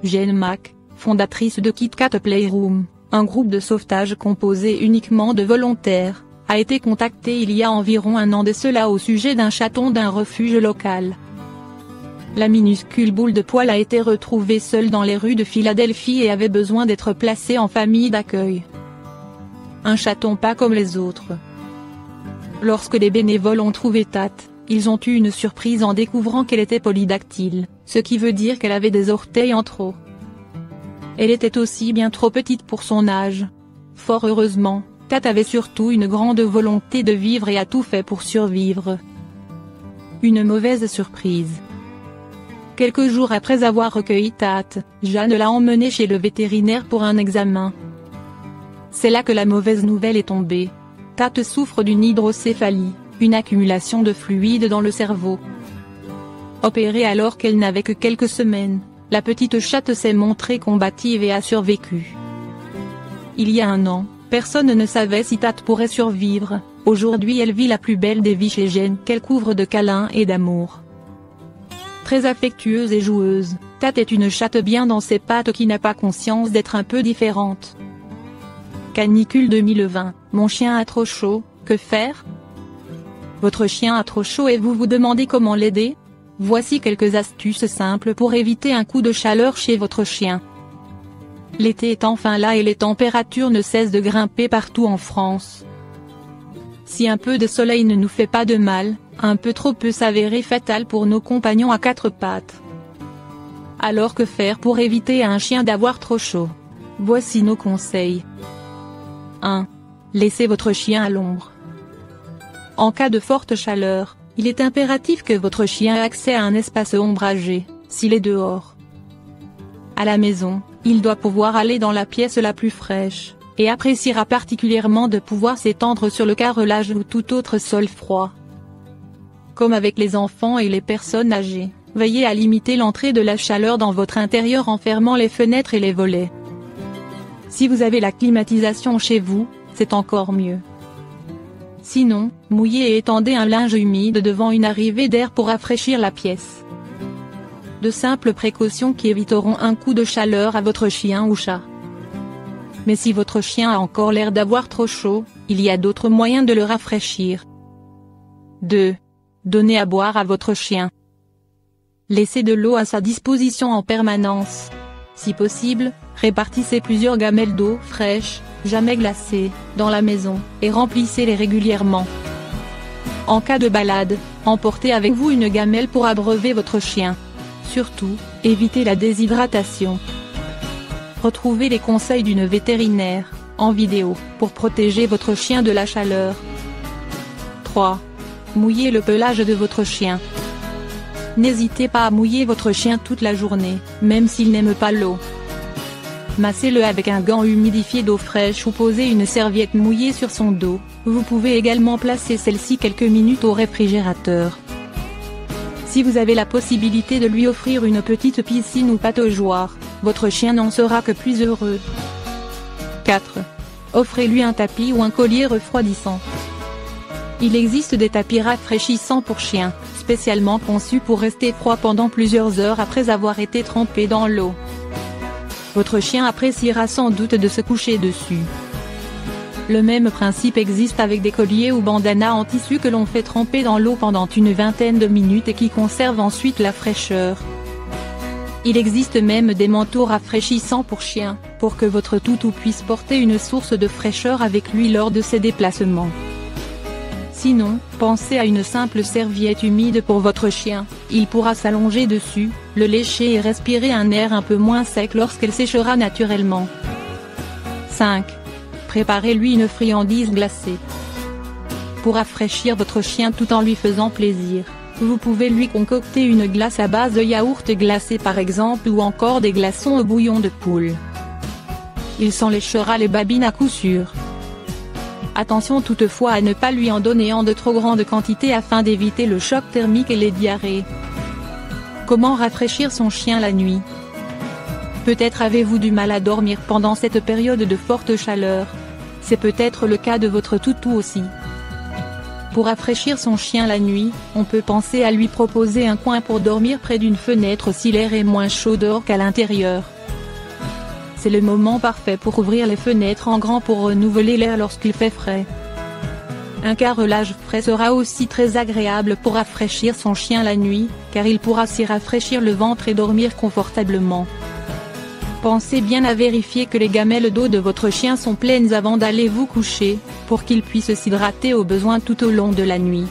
Jane Mack, fondatrice de KitKat Playroom, un groupe de sauvetage composé uniquement de volontaires, a été contactée il y a environ un an de cela au sujet d'un chaton d'un refuge local. La minuscule boule de poil a été retrouvée seule dans les rues de Philadelphie et avait besoin d'être placée en famille d'accueil. Un chaton pas comme les autres. Lorsque les bénévoles ont trouvé Tat, ils ont eu une surprise en découvrant qu'elle était polydactyle, ce qui veut dire qu'elle avait des orteils en trop. Elle était aussi bien trop petite pour son âge. Fort heureusement, Tat avait surtout une grande volonté de vivre et a tout fait pour survivre. Une mauvaise surprise. Quelques jours après avoir recueilli Tat, Jeanne l'a emmenée chez le vétérinaire pour un examen. C'est là que la mauvaise nouvelle est tombée. Tat souffre d'une hydrocéphalie, une accumulation de fluide dans le cerveau. Opérée alors qu'elle n'avait que quelques semaines, la petite chatte s'est montrée combative et a survécu. Il y a un an, personne ne savait si Tat pourrait survivre. Aujourd'hui elle vit la plus belle des vies chez Jane qu'elle couvre de câlins et d'amour. Très affectueuse et joueuse, Tat est une chatte bien dans ses pattes qui n'a pas conscience d'être un peu différente. Canicule 2020, mon chien a trop chaud, que faire? Votre chien a trop chaud et vous vous demandez comment l'aider? Voici quelques astuces simples pour éviter un coup de chaleur chez votre chien. L'été est enfin là et les températures ne cessent de grimper partout en France. Si un peu de soleil ne nous fait pas de mal, un peu trop peut s'avérer fatal pour nos compagnons à quatre pattes. Alors que faire pour éviter à un chien d'avoir trop chaud? Voici nos conseils. 1. Laissez votre chien à l'ombre. En cas de forte chaleur, il est impératif que votre chien ait accès à un espace ombragé, s'il est dehors. À la maison, il doit pouvoir aller dans la pièce la plus fraîche, et appréciera particulièrement de pouvoir s'étendre sur le carrelage ou tout autre sol froid. Comme avec les enfants et les personnes âgées, veillez à limiter l'entrée de la chaleur dans votre intérieur en fermant les fenêtres et les volets. Si vous avez la climatisation chez vous, c'est encore mieux. Sinon, mouillez et étendez un linge humide devant une arrivée d'air pour rafraîchir la pièce. De simples précautions qui éviteront un coup de chaleur à votre chien ou chat. Mais si votre chien a encore l'air d'avoir trop chaud, il y a d'autres moyens de le rafraîchir. 2. Donnez à boire à votre chien. Laissez de l'eau à sa disposition en permanence. Si possible, répartissez plusieurs gamelles d'eau fraîche, jamais glacée, dans la maison, et remplissez-les régulièrement. En cas de balade, emportez avec vous une gamelle pour abreuver votre chien. Surtout, évitez la déshydratation. Retrouvez les conseils d'une vétérinaire, en vidéo, pour protéger votre chien de la chaleur. 3. Mouillez le pelage de votre chien. N'hésitez pas à mouiller votre chien toute la journée, même s'il n'aime pas l'eau. Massez-le avec un gant humidifié d'eau fraîche ou posez une serviette mouillée sur son dos. Vous pouvez également placer celle-ci quelques minutes au réfrigérateur. Si vous avez la possibilité de lui offrir une petite piscine ou pataugeoire, votre chien n'en sera que plus heureux. 4. Offrez-lui un tapis ou un collier refroidissant. Il existe des tapis rafraîchissants pour chiens, spécialement conçus pour rester froid pendant plusieurs heures après avoir été trempé dans l'eau. Votre chien appréciera sans doute de se coucher dessus. Le même principe existe avec des colliers ou bandanas en tissu que l'on fait tremper dans l'eau pendant une vingtaine de minutes et qui conservent ensuite la fraîcheur. Il existe même des manteaux rafraîchissants pour chiens, pour que votre toutou puisse porter une source de fraîcheur avec lui lors de ses déplacements. Sinon, pensez à une simple serviette humide pour votre chien, il pourra s'allonger dessus, le lécher et respirer un air un peu moins sec lorsqu'elle séchera naturellement. 5. Préparez-lui une friandise glacée. Pour rafraîchir votre chien tout en lui faisant plaisir, vous pouvez lui concocter une glace à base de yaourt glacé par exemple ou encore des glaçons au bouillon de poule. Il s'en léchera les babines à coup sûr. Attention toutefois à ne pas lui en donner en de trop grandes quantités afin d'éviter le choc thermique et les diarrhées. Comment rafraîchir son chien la nuit? Peut-être avez-vous du mal à dormir pendant cette période de forte chaleur. C'est peut-être le cas de votre toutou aussi. Pour rafraîchir son chien la nuit, on peut penser à lui proposer un coin pour dormir près d'une fenêtre si l'air est moins chaud dehors qu'à l'intérieur. C'est le moment parfait pour ouvrir les fenêtres en grand pour renouveler l'air lorsqu'il fait frais. Un carrelage frais sera aussi très agréable pour rafraîchir son chien la nuit, car il pourra s'y rafraîchir le ventre et dormir confortablement. Pensez bien à vérifier que les gamelles d'eau de votre chien sont pleines avant d'aller vous coucher, pour qu'il puisse s'hydrater au besoin tout au long de la nuit.